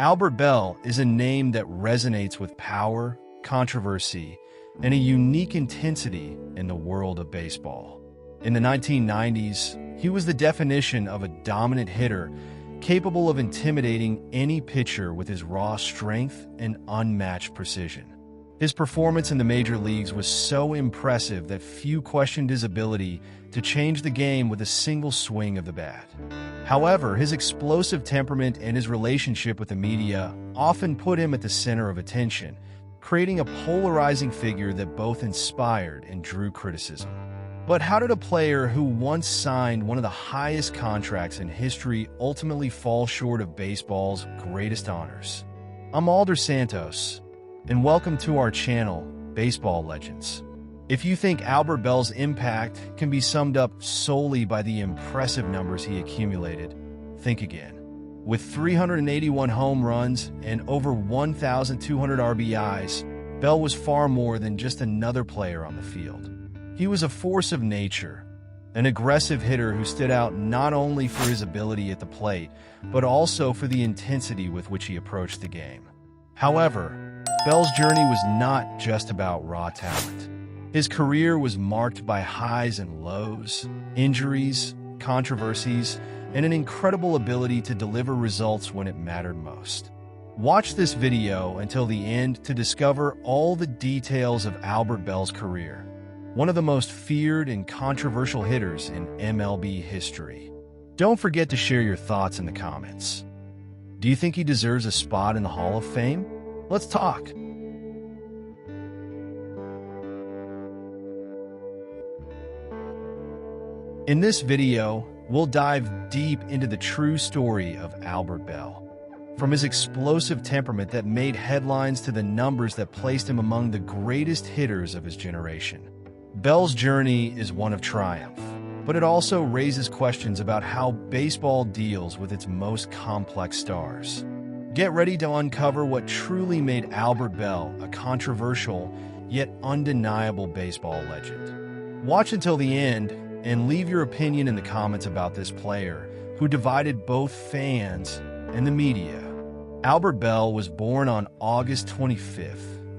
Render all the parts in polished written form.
Albert Belle is a name that resonates with power, controversy, and a unique intensity in the world of baseball. In the 1990s, he was the definition of a dominant hitter capable of intimidating any pitcher with his raw strength and unmatched precision. His performance in the major leagues was so impressive that few questioned his ability to change the game with a single swing of the bat. However, his explosive temperament and his relationship with the media often put him at the center of attention, creating a polarizing figure that both inspired and drew criticism. But how did a player who once signed one of the highest contracts in history ultimately fall short of baseball's greatest honors? I'm Alder Santos, and welcome to our channel, Baseball Legends. If you think Albert Belle's impact can be summed up solely by the impressive numbers he accumulated, think again. With 381 home runs and over 1,200 RBIs, Belle was far more than just another player on the field. He was a force of nature, an aggressive hitter who stood out not only for his ability at the plate, but also for the intensity with which he approached the game. However, Belle's journey was not just about raw talent. His career was marked by highs and lows, injuries, controversies, and an incredible ability to deliver results when it mattered most. Watch this video until the end to discover all the details of Albert Belle's career, one of the most feared and controversial hitters in MLB history. Don't forget to share your thoughts in the comments. Do you think he deserves a spot in the Hall of Fame? Let's talk. In this video, we'll dive deep into the true story of Albert Belle. From his explosive temperament that made headlines to the numbers that placed him among the greatest hitters of his generation. Belle's journey is one of triumph, but it also raises questions about how baseball deals with its most complex stars. Get ready to uncover what truly made Albert Belle a controversial yet undeniable baseball legend. Watch until the end and leave your opinion in the comments about this player who divided both fans and the media. Albert Belle was born on August 25,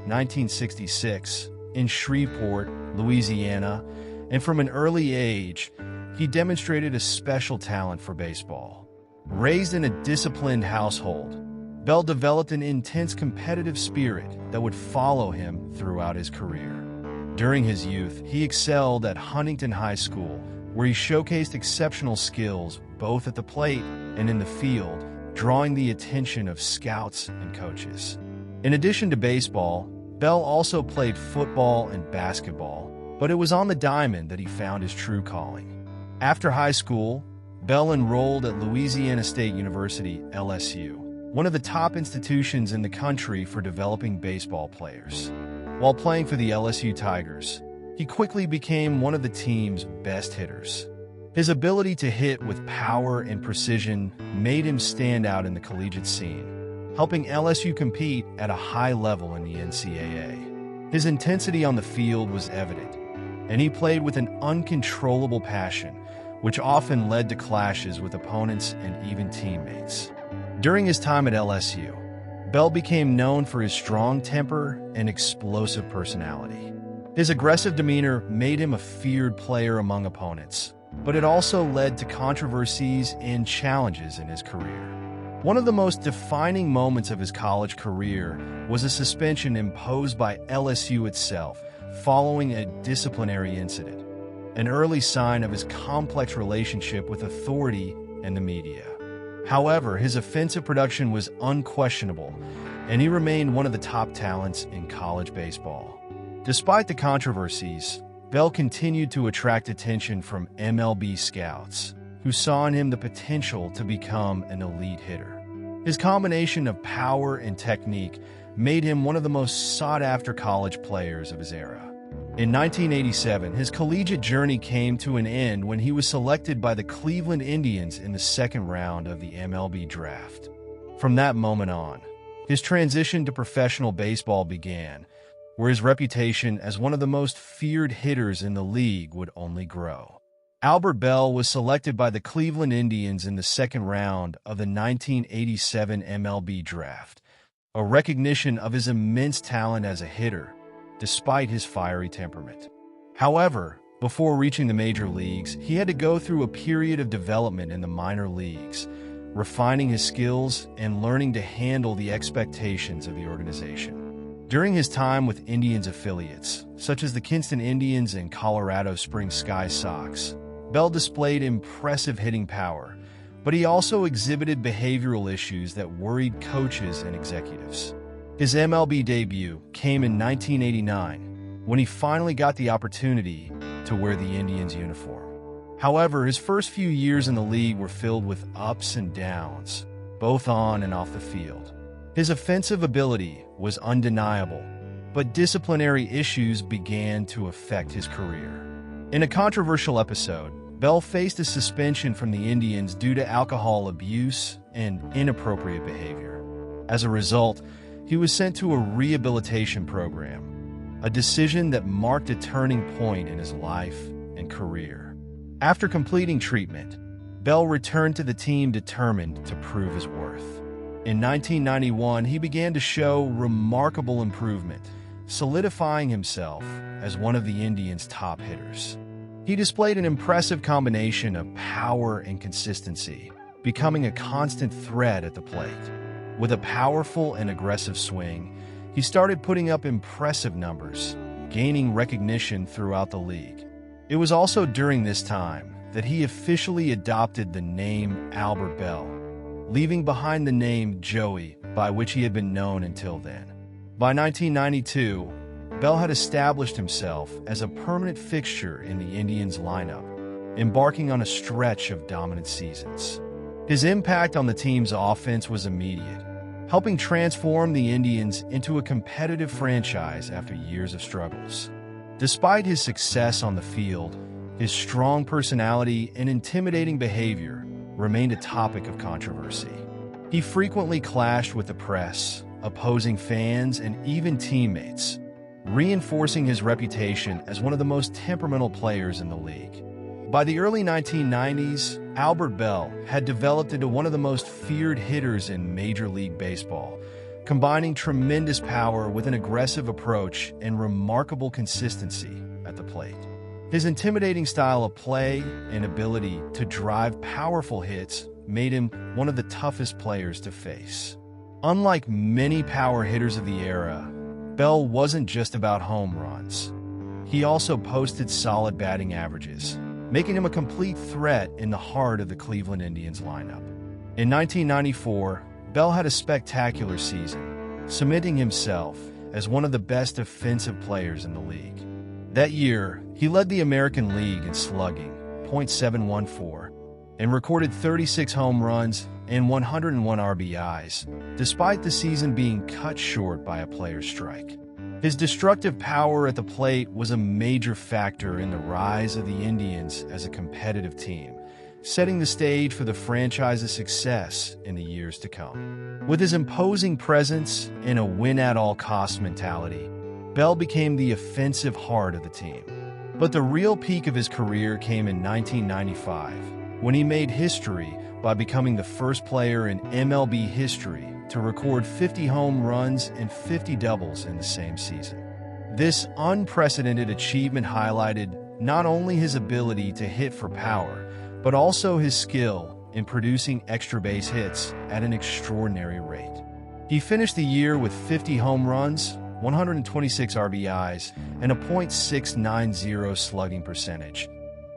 1966, in Shreveport, Louisiana, and from an early age, he demonstrated a special talent for baseball. Raised in a disciplined household, Belle developed an intense competitive spirit that would follow him throughout his career. During his youth, he excelled at Huntington High School, where he showcased exceptional skills both at the plate and in the field, drawing the attention of scouts and coaches. In addition to baseball, Belle also played football and basketball, but it was on the diamond that he found his true calling. After high school, Belle enrolled at Louisiana State University, LSU, one of the top institutions in the country for developing baseball players. While playing for the LSU Tigers, he quickly became one of the team's best hitters. His ability to hit with power and precision made him stand out in the collegiate scene, helping LSU compete at a high level in the NCAA. His intensity on the field was evident, and he played with an uncontrollable passion, which often led to clashes with opponents and even teammates. During his time at LSU, Belle became known for his strong temper and explosive personality. His aggressive demeanor made him a feared player among opponents, but it also led to controversies and challenges in his career. One of the most defining moments of his college career was a suspension imposed by LSU itself following a disciplinary incident, an early sign of his complex relationship with authority and the media. However, his offensive production was unquestionable, and he remained one of the top talents in college baseball. Despite the controversies, Belle continued to attract attention from MLB scouts, who saw in him the potential to become an elite hitter. His combination of power and technique made him one of the most sought-after college players of his era. In 1987, his collegiate journey came to an end when he was selected by the Cleveland Indians in the second round of the MLB draft. From that moment on, his transition to professional baseball began, where his reputation as one of the most feared hitters in the league would only grow. Albert Belle was selected by the Cleveland Indians in the second round of the 1987 MLB draft, a recognition of his immense talent as a hitter, despite his fiery temperament. However, before reaching the major leagues, he had to go through a period of development in the minor leagues, refining his skills and learning to handle the expectations of the organization. During his time with Indians affiliates, such as the Kinston Indians and Colorado Springs Sky Sox, Belle displayed impressive hitting power, but he also exhibited behavioral issues that worried coaches and executives. His MLB debut came in 1989, when he finally got the opportunity to wear the Indians uniform. However, his first few years in the league were filled with ups and downs, both on and off the field. His offensive ability was undeniable, but disciplinary issues began to affect his career. In a controversial episode, Belle faced a suspension from the Indians due to alcohol abuse and inappropriate behavior. As a result, he was sent to a rehabilitation program, a decision that marked a turning point in his life and career. After completing treatment, Belle returned to the team determined to prove his worth. In 1991, he began to show remarkable improvement, solidifying himself as one of the Indians' top hitters. He displayed an impressive combination of power and consistency, becoming a constant threat at the plate. With a powerful and aggressive swing, he started putting up impressive numbers, gaining recognition throughout the league. It was also during this time that he officially adopted the name Albert Belle, leaving behind the name Joey, by which he had been known until then. By 1992, Belle had established himself as a permanent fixture in the Indians' lineup, embarking on a stretch of dominant seasons. His impact on the team's offense was immediate, helping transform the Indians into a competitive franchise after years of struggles. Despite his success on the field, his strong personality and intimidating behavior remained a topic of controversy. He frequently clashed with the press, opposing fans, and even teammates, reinforcing his reputation as one of the most temperamental players in the league. By the early 1990s, Albert Belle had developed into one of the most feared hitters in Major League Baseball, combining tremendous power with an aggressive approach and remarkable consistency at the plate. His intimidating style of play and ability to drive powerful hits made him one of the toughest players to face. Unlike many power hitters of the era, Belle wasn't just about home runs. He also posted solid batting averages, making him a complete threat in the heart of the Cleveland Indians lineup. In 1994, Belle had a spectacular season, cementing himself as one of the best offensive players in the league. That year, he led the American League in slugging, .714, and recorded 36 home runs and 101 RBIs, despite the season being cut short by a player's strike. His destructive power at the plate was a major factor in the rise of the Indians as a competitive team, setting the stage for the franchise's success in the years to come. With his imposing presence and a win-at-all-costs mentality, Belle became the offensive heart of the team. But the real peak of his career came in 1995, when he made history by becoming the first player in MLB history to record 50 home runs and 50 doubles in the same season. This unprecedented achievement highlighted not only his ability to hit for power, but also his skill in producing extra base hits at an extraordinary rate. He finished the year with 50 home runs, 126 RBIs, and a .690 slugging percentage,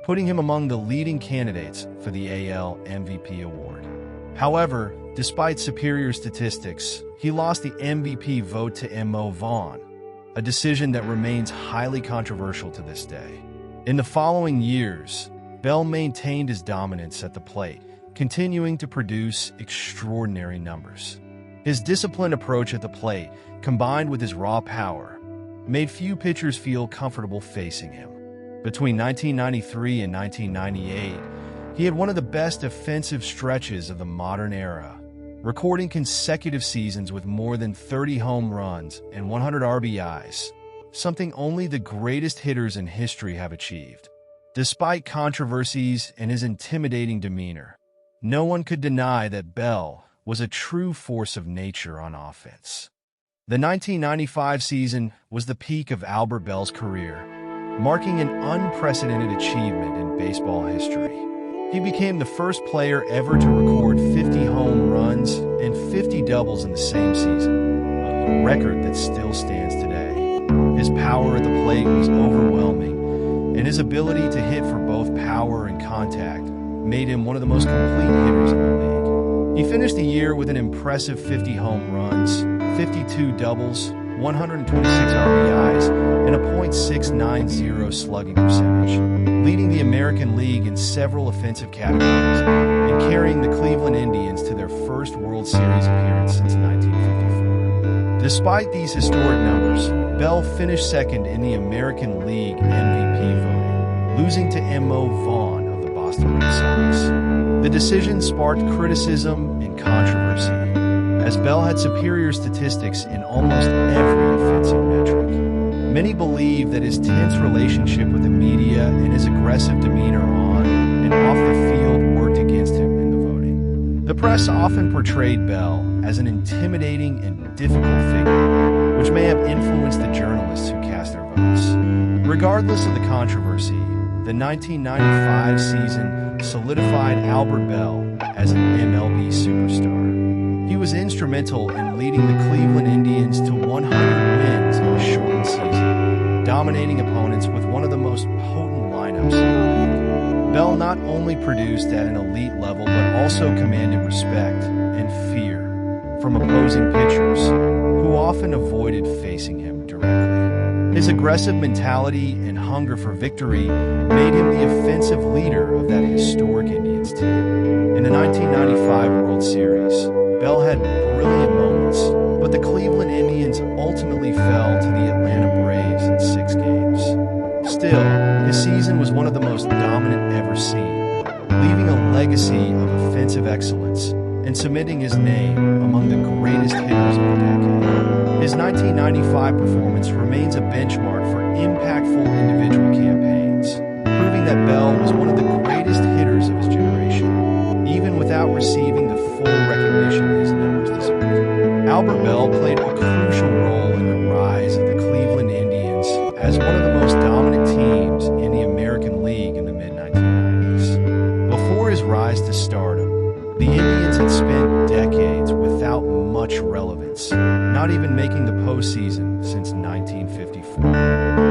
putting him among the leading candidates for the AL MVP award. However, despite superior statistics, he lost the MVP vote to M.O. Vaughn, a decision that remains highly controversial to this day. In the following years, Belle maintained his dominance at the plate, continuing to produce extraordinary numbers. His disciplined approach at the plate, combined with his raw power, made few pitchers feel comfortable facing him. Between 1993 and 1998, he had one of the best offensive stretches of the modern era, recording consecutive seasons with more than 30 home runs and 100 RBIs, something only the greatest hitters in history have achieved. Despite controversies and his intimidating demeanor, no one could deny that Belle was a true force of nature on offense. The 1995 season was the peak of Albert Belle's career, marking an unprecedented achievement in baseball history. He became the first player ever to record 50 home runs and 50 doubles in the same season, a record that still stands today. His power at the plate was overwhelming, and his ability to hit for both power and contact made him one of the most complete hitters in the league. He finished the year with an impressive 50 home runs, 52 doubles, 126 RBIs, and a .690 slugging percentage, leading the American League in several offensive categories and carrying the Cleveland Indians to their first World Series appearance since 1954. Despite these historic numbers, Belle finished second in the American League MVP voting, losing to M.O. Vaughn of the Boston Red Sox. The decision sparked criticism and controversy, as Belle had superior statistics in almost every offensive metric. Many believe that his tense relationship with the media and his aggressive demeanor on and off the field worked against him in the voting. The press often portrayed Belle as an intimidating and difficult figure, which may have influenced the journalists who cast their votes. Regardless of the controversy, the 1995 season solidified Albert Belle as an MLB superstar. He was instrumental in leading the Cleveland Indians to 100 wins in a shortened season, dominating opponents with one of the most potent lineups in the league. Belle not only produced at an elite level, but also commanded respect and fear from opposing pitchers, who often avoided facing him directly. His aggressive mentality and hunger for victory made him the offensive leader of that historic Indians team. In the 1995 World Series, Belle had brilliant moments, but the Cleveland Indians ultimately fell to the Atlanta Braves in 6 games. Still, his season was one of the most dominant ever seen, leaving a legacy of offensive excellence and cementing his name among the greatest hitters of the decade. His 1995 performance remains a benchmark for impactful individual campaigns, proving that Belle was one of the greatest hitters of his generation, even without receiving the full recognition his numbers deserved. Albert Belle played a crucial role in the rise of the Cleveland Indians as one of the most dominant teams in the American League in the mid-1990s. Before his rise to stardom, the Indians had spent decades without much relevance, not even making the postseason since 1954.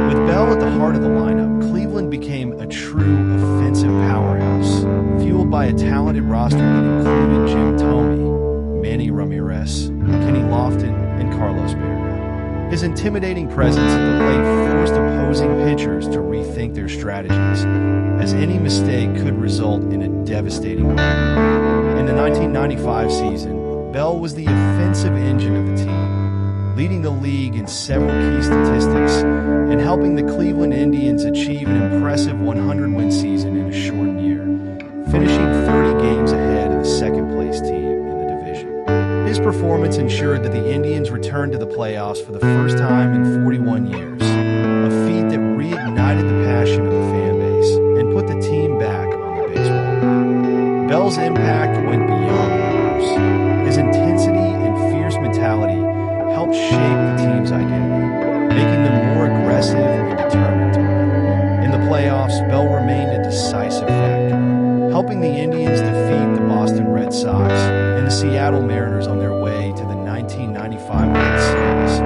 With Belle at the heart of the lineup, Cleveland became a true offensive powerhouse, fueled by a talented roster that included Jim Thome, Manny Ramirez, Kenny Lofton, and Carlos Berrio. His intimidating presence at the plate forced opposing pitchers to rethink their strategies, as any mistake could result in a devastating win. In the 1995 season, Belle was the offensive engine of the team, leading the league in several key statistics and helping the Cleveland Indians achieve an impressive 100-win season in a shortened year, finishing 30 games ahead of the second-place team in the division. His performance ensured that the Indians returned to the playoffs for the first time in 41 years, a feat that reignited the passion of the fan base and put the team back on the baseball field. Belle's impact went beyond numbers. His intensity and fierce mentality helped shape the team's identity, making them more aggressive and determined to win. In the playoffs, Belle remained a decisive factor, helping the Indians defeat the Boston Red Sox and the Seattle Mariners on their way to the 1995 World Series,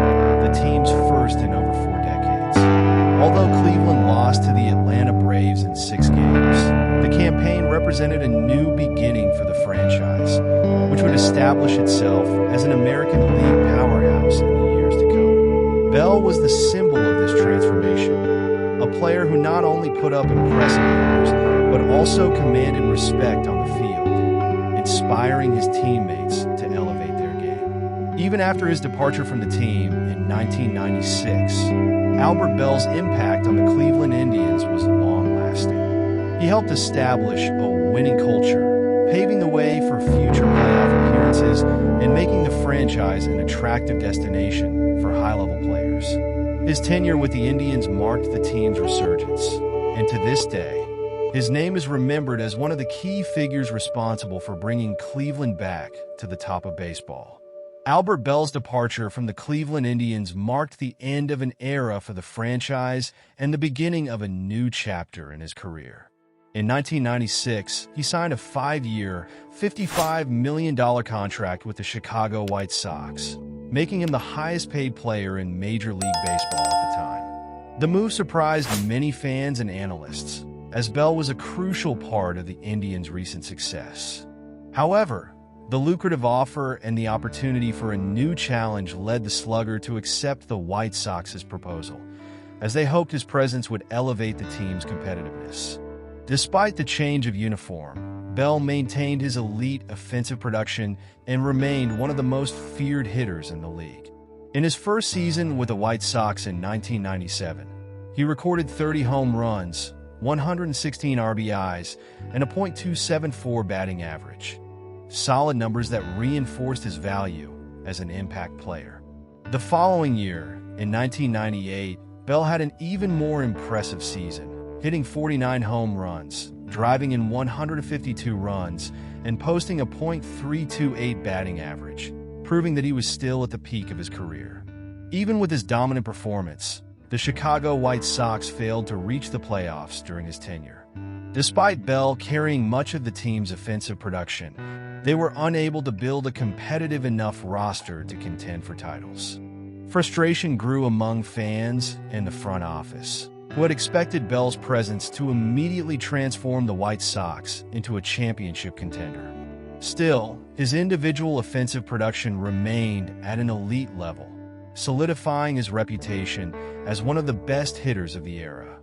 the team's first in over 4 decades. Although Cleveland lost to the Atlanta Braves in 6 games, the campaign represented a new beginning for the franchise, which would establish itself as an American League powerhouse in the years to come. Belle was the symbol of this transformation, a player who not only put up impressive numbers, but also commanded respect on the field, inspiring his teammates to elevate their game. Even after his departure from the team in 1996, Albert Belle's impact on the Cleveland Indians was long-lasting. He helped establish a winning culture, paving the way for future playoff appearances and making the franchise an attractive destination for high-level players. His tenure with the Indians marked the team's resurgence, and to this day, His name is remembered as one of the key figures responsible for bringing Cleveland back to the top of baseball. Albert Belle's departure from the Cleveland Indians marked the end of an era for the franchise and the beginning of a new chapter in his career. In 1996, he signed a 5-year, $55 million contract with the Chicago White Sox, making him the highest-paid player in Major League Baseball at the time. The move surprised many fans and analysts, as Belle was a crucial part of the Indians' recent success. However, the lucrative offer and the opportunity for a new challenge led the slugger to accept the White Sox's proposal, as they hoped his presence would elevate the team's competitiveness. Despite the change of uniform, Belle maintained his elite offensive production and remained one of the most feared hitters in the league. In his first season with the White Sox in 1997, he recorded 30 home runs, 116 RBIs, and a .274 batting average. Solid numbers that reinforced his value as an impact player. The following year, in 1998, Belle had an even more impressive season, hitting 49 home runs, driving in 152 runs, and posting a .328 batting average, proving that he was still at the peak of his career. Even with his dominant performance, the Chicago White Sox failed to reach the playoffs during his tenure. Despite Belle carrying much of the team's offensive production, they were unable to build a competitive enough roster to contend for titles. Frustration grew among fans and the front office, who had expected Belle's presence to immediately transform the White Sox into a championship contender. Still, his individual offensive production remained at an elite level, solidifying his reputation as one of the best hitters of the era.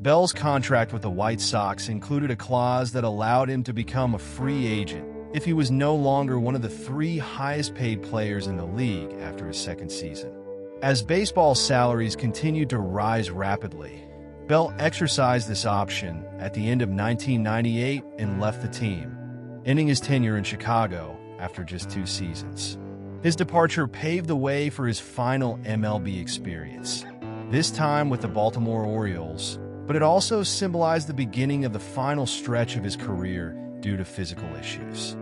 Belle's contract with the White Sox included a clause that allowed him to become a free agent if he was no longer one of the 3 highest-paid players in the league after his second season. As baseball salaries continued to rise rapidly, Belle exercised this option at the end of 1998 and left the team, ending his tenure in Chicago after just 2 seasons. His departure paved the way for his final MLB experience, this time with the Baltimore Orioles, but it also symbolized the beginning of the final stretch of his career due to physical issues.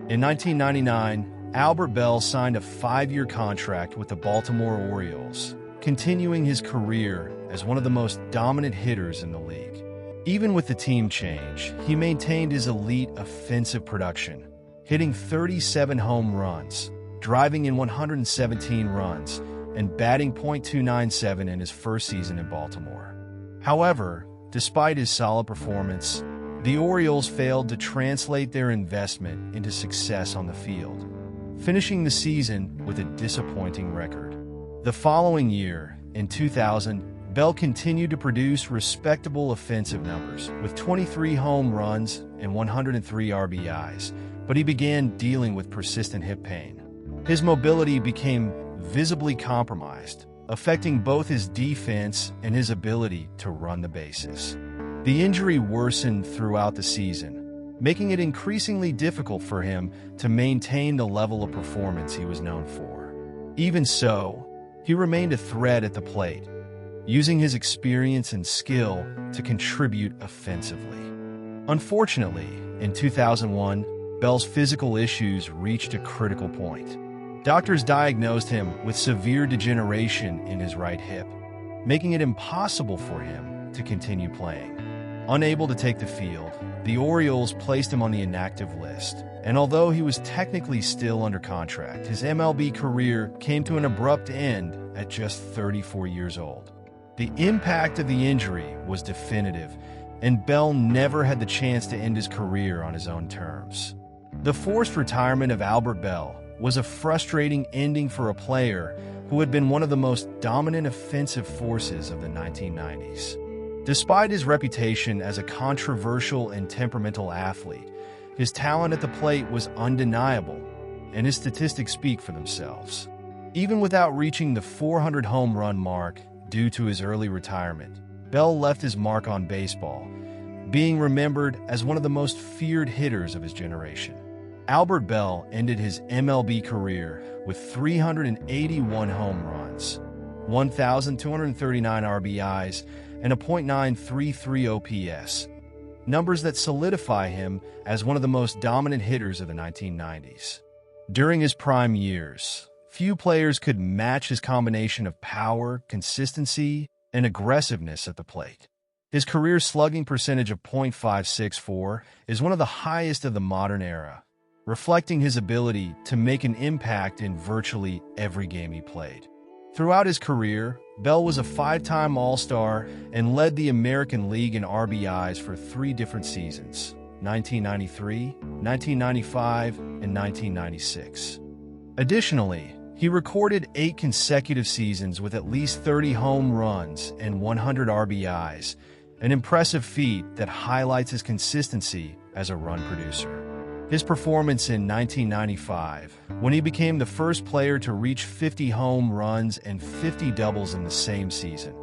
In 1999, Albert Belle signed a 5-year contract with the Baltimore Orioles, continuing his career as one of the most dominant hitters in the league. Even with the team change, he maintained his elite offensive production, hitting 37 home runs, driving in 117 runs, and batting .297 in his first season in Baltimore. However, despite his solid performance, the Orioles failed to translate their investment into success on the field, finishing the season with a disappointing record. The following year, in 2000, Belle continued to produce respectable offensive numbers with 23 home runs and 103 RBIs, but he began dealing with persistent hip pain. His mobility became visibly compromised, affecting both his defense and his ability to run the bases. The injury worsened throughout the season, making it increasingly difficult for him to maintain the level of performance he was known for. Even so, he remained a threat at the plate, using his experience and skill to contribute offensively. Unfortunately, in 2001, Belle's physical issues reached a critical point. Doctors diagnosed him with severe degeneration in his right hip, making it impossible for him to continue playing. Unable to take the field, the Orioles placed him on the inactive list, and although he was technically still under contract, his MLB career came to an abrupt end at just 34 years old. The impact of the injury was definitive, and Belle never had the chance to end his career on his own terms. The forced retirement of Albert Belle was a frustrating ending for a player who had been one of the most dominant offensive forces of the 1990s. Despite his reputation as a controversial and temperamental athlete, his talent at the plate was undeniable, and his statistics speak for themselves. Even without reaching the 400 home run mark due to his early retirement, Belle left his mark on baseball, being remembered as one of the most feared hitters of his generation. Albert Belle ended his MLB career with 381 home runs, 1,239 RBIs, and a .933 OPS, numbers that solidify him as one of the most dominant hitters of the 1990s. During his prime years, few players could match his combination of power, consistency, and aggressiveness at the plate. His career slugging percentage of .564 is one of the highest of the modern era, reflecting his ability to make an impact in virtually every game he played. Throughout his career, Belle was a five-time All-Star and led the American League in RBIs for 3 different seasons: 1993, 1995, and 1996. Additionally, he recorded 8 consecutive seasons with at least 30 home runs and 100 RBIs, an impressive feat that highlights his consistency as a run producer. His performance in 1995, when he became the first player to reach 50 home runs and 50 doubles in the same season,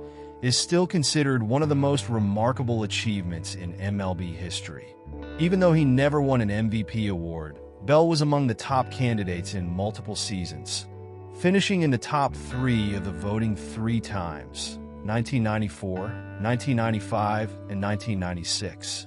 is still considered one of the most remarkable achievements in MLB history. Even though he never won an MVP award, Belle was among the top candidates in multiple seasons, finishing in the top 3 of the voting 3 times: 1994, 1995, and 1996.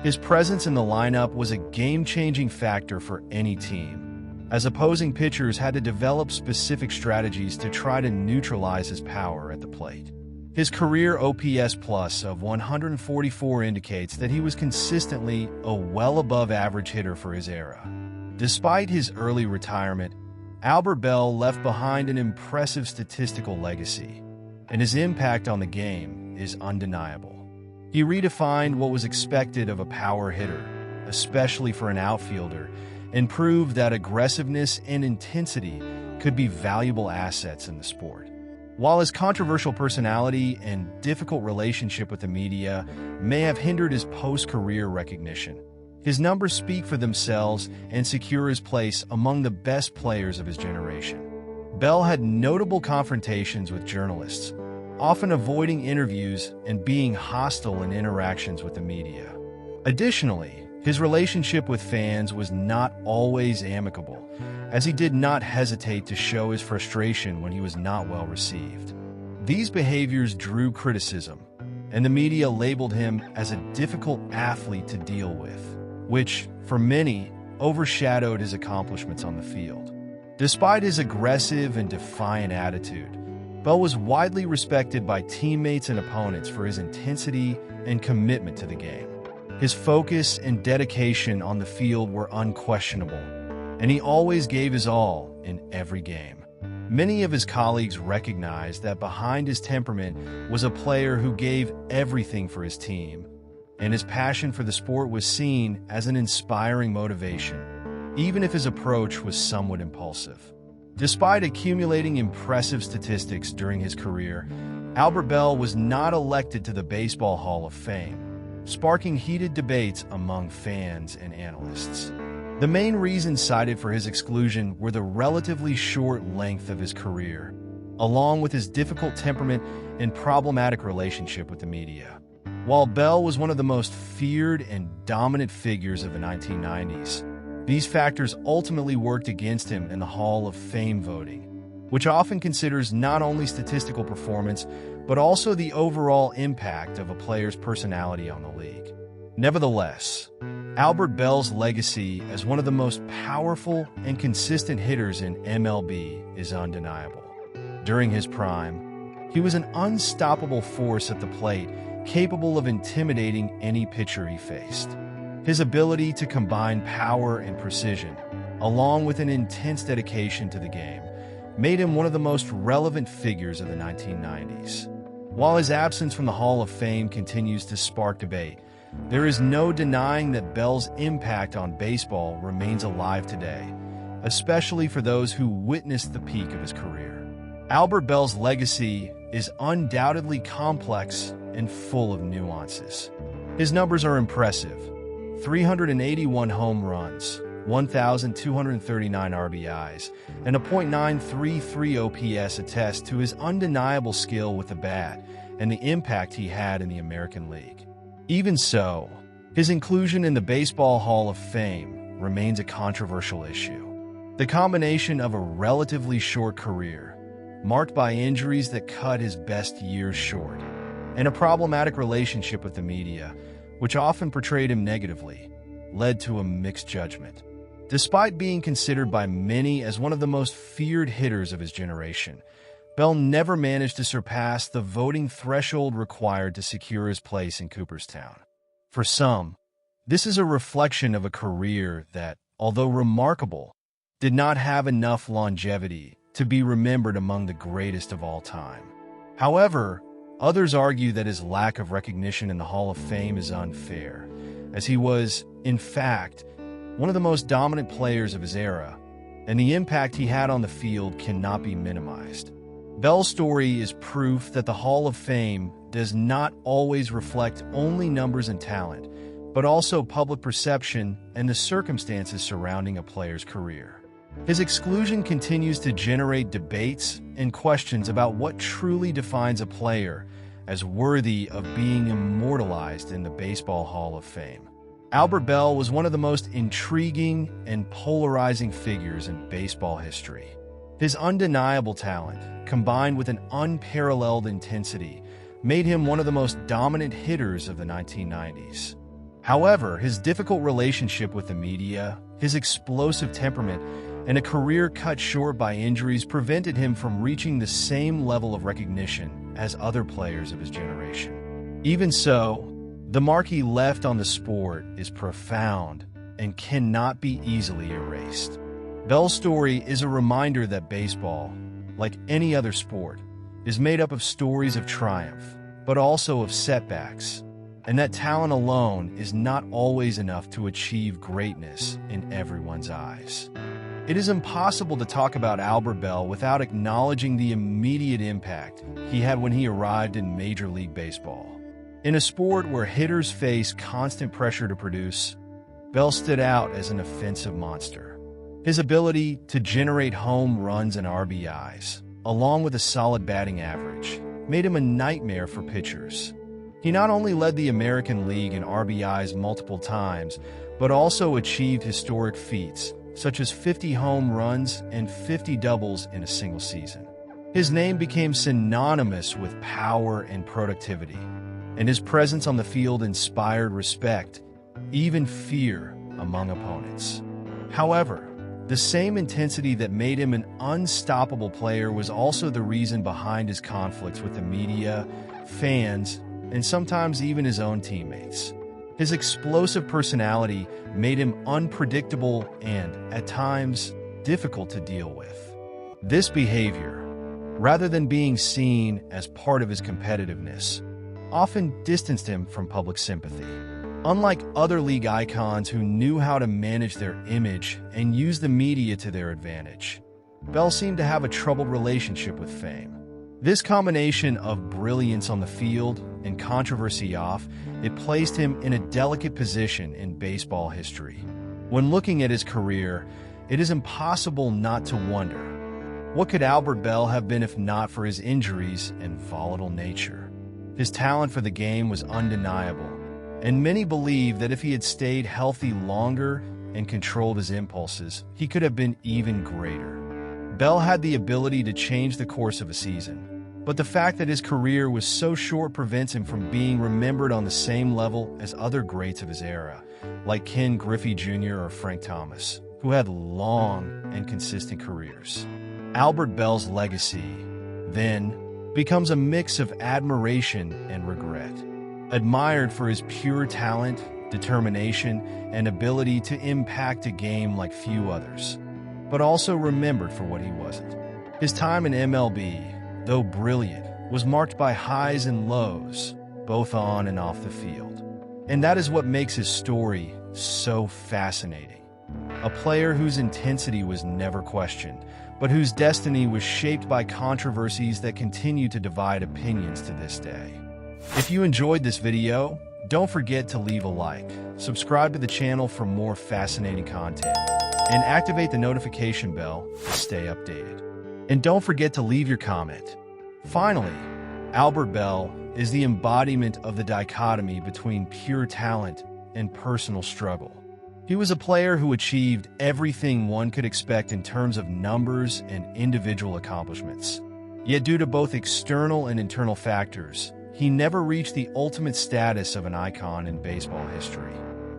His presence in the lineup was a game-changing factor for any team, as opposing pitchers had to develop specific strategies to try to neutralize his power at the plate. His career OPS plus of 144 indicates that he was consistently a well-above-average hitter for his era. Despite his early retirement, Albert Belle left behind an impressive statistical legacy, and his impact on the game is undeniable. He redefined what was expected of a power hitter, especially for an outfielder, and proved that aggressiveness and intensity could be valuable assets in the sport. While his controversial personality and difficult relationship with the media may have hindered his post-career recognition, his numbers speak for themselves and secure his place among the best players of his generation. Belle had notable confrontations with journalists, often avoiding interviews and being hostile in interactions with the media. Additionally, his relationship with fans was not always amicable, as he did not hesitate to show his frustration when he was not well received. These behaviors drew criticism, and the media labeled him as a difficult athlete to deal with, which, for many, overshadowed his accomplishments on the field. Despite his aggressive and defiant attitude, Belle was widely respected by teammates and opponents for his intensity and commitment to the game. His focus and dedication on the field were unquestionable, and he always gave his all in every game. Many of his colleagues recognized that behind his temperament was a player who gave everything for his team, and his passion for the sport was seen as an inspiring motivation, even if his approach was somewhat impulsive. Despite accumulating impressive statistics during his career, Albert Belle was not elected to the Baseball Hall of Fame, sparking heated debates among fans and analysts. The main reasons cited for his exclusion were the relatively short length of his career, along with his difficult temperament and problematic relationship with the media. While Belle was one of the most feared and dominant figures of the 1990s, these factors ultimately worked against him in the Hall of Fame voting, which often considers not only statistical performance, but also the overall impact of a player's personality on the league. Nevertheless, Albert Belle's legacy as one of the most powerful and consistent hitters in MLB is undeniable. During his prime, he was an unstoppable force at the plate, capable of intimidating any pitcher he faced. His ability to combine power and precision, along with an intense dedication to the game, made him one of the most relevant figures of the 1990s. While his absence from the Hall of Fame continues to spark debate, there is no denying that Belle's impact on baseball remains alive today, especially for those who witnessed the peak of his career. Albert Belle's legacy is undoubtedly complex and full of nuances. His numbers are impressive: 381 home runs, 1,239 RBIs, and a .933 OPS attest to his undeniable skill with the bat and the impact he had in the American League. Even so, his inclusion in the Baseball Hall of Fame remains a controversial issue. The combination of a relatively short career, marked by injuries that cut his best years short, and a problematic relationship with the media, which often portrayed him negatively, led to a mixed judgment. Despite being considered by many as one of the most feared hitters of his generation, Belle never managed to surpass the voting threshold required to secure his place in Cooperstown. For some, this is a reflection of a career that, although remarkable, did not have enough longevity to be remembered among the greatest of all time. However, others argue that his lack of recognition in the Hall of Fame is unfair, as he was, in fact, one of the most dominant players of his era, and the impact he had on the field cannot be minimized. Belle's story is proof that the Hall of Fame does not always reflect only numbers and talent, but also public perception and the circumstances surrounding a player's career. His exclusion continues to generate debates and questions about what truly defines a player as worthy of being immortalized in the Baseball Hall of Fame. Albert Belle was one of the most intriguing and polarizing figures in baseball history. His undeniable talent, combined with an unparalleled intensity, made him one of the most dominant hitters of the 1990s. However, his difficult relationship with the media, his explosive temperament, and a career cut short by injuries prevented him from reaching the same level of recognition as other players of his generation. Even so, the mark he left on the sport is profound and cannot be easily erased. Belle's story is a reminder that baseball, like any other sport, is made up of stories of triumph, but also of setbacks, and that talent alone is not always enough to achieve greatness in everyone's eyes. It is impossible to talk about Albert Belle without acknowledging the immediate impact he had when he arrived in Major League Baseball. In a sport where hitters face constant pressure to produce, Belle stood out as an offensive monster. His ability to generate home runs and RBIs, along with a solid batting average, made him a nightmare for pitchers. He not only led the American League in RBIs multiple times, but also achieved historic feats, such as 50 home runs and 50 doubles in a single season. His name became synonymous with power and productivity, and his presence on the field inspired respect, even fear, among opponents. However, the same intensity that made him an unstoppable player was also the reason behind his conflicts with the media, fans, and sometimes even his own teammates. His explosive personality made him unpredictable and, at times, difficult to deal with. This behavior, rather than being seen as part of his competitiveness, often distanced him from public sympathy. Unlike other league icons who knew how to manage their image and use the media to their advantage, Belle seemed to have a troubled relationship with fame. This combination of brilliance on the field and controversy off, it placed him in a delicate position in baseball history. When looking at his career, it is impossible not to wonder, what could Albert Belle have been if not for his injuries and volatile nature? His talent for the game was undeniable, and many believe that if he had stayed healthy longer and controlled his impulses, he could have been even greater. Belle had the ability to change the course of a season, but the fact that his career was so short prevents him from being remembered on the same level as other greats of his era, like Ken Griffey Jr. or Frank Thomas, who had long and consistent careers. Albert Belle's legacy, then, becomes a mix of admiration and regret. Admired for his pure talent, determination, and ability to impact a game like few others, but also remembered for what he wasn't. His time in MLB, though brilliant, was marked by highs and lows, both on and off the field. And that is what makes his story so fascinating. A player whose intensity was never questioned, but whose destiny was shaped by controversies that continue to divide opinions to this day. If you enjoyed this video, don't forget to leave a like, subscribe to the channel for more fascinating content, and activate the notification bell to stay updated. And don't forget to leave your comment. Finally, Albert Belle is the embodiment of the dichotomy between pure talent and personal struggle. He was a player who achieved everything one could expect in terms of numbers and individual accomplishments. Yet due to both external and internal factors, he never reached the ultimate status of an icon in baseball history.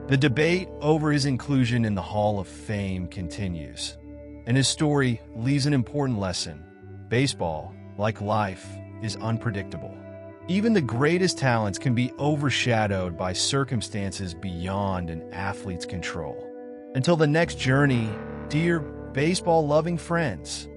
The debate over his inclusion in the Hall of Fame continues, and his story leaves an important lesson. Baseball, like life, is unpredictable. Even the greatest talents can be overshadowed by circumstances beyond an athlete's control. Until the next journey, dear baseball-loving friends.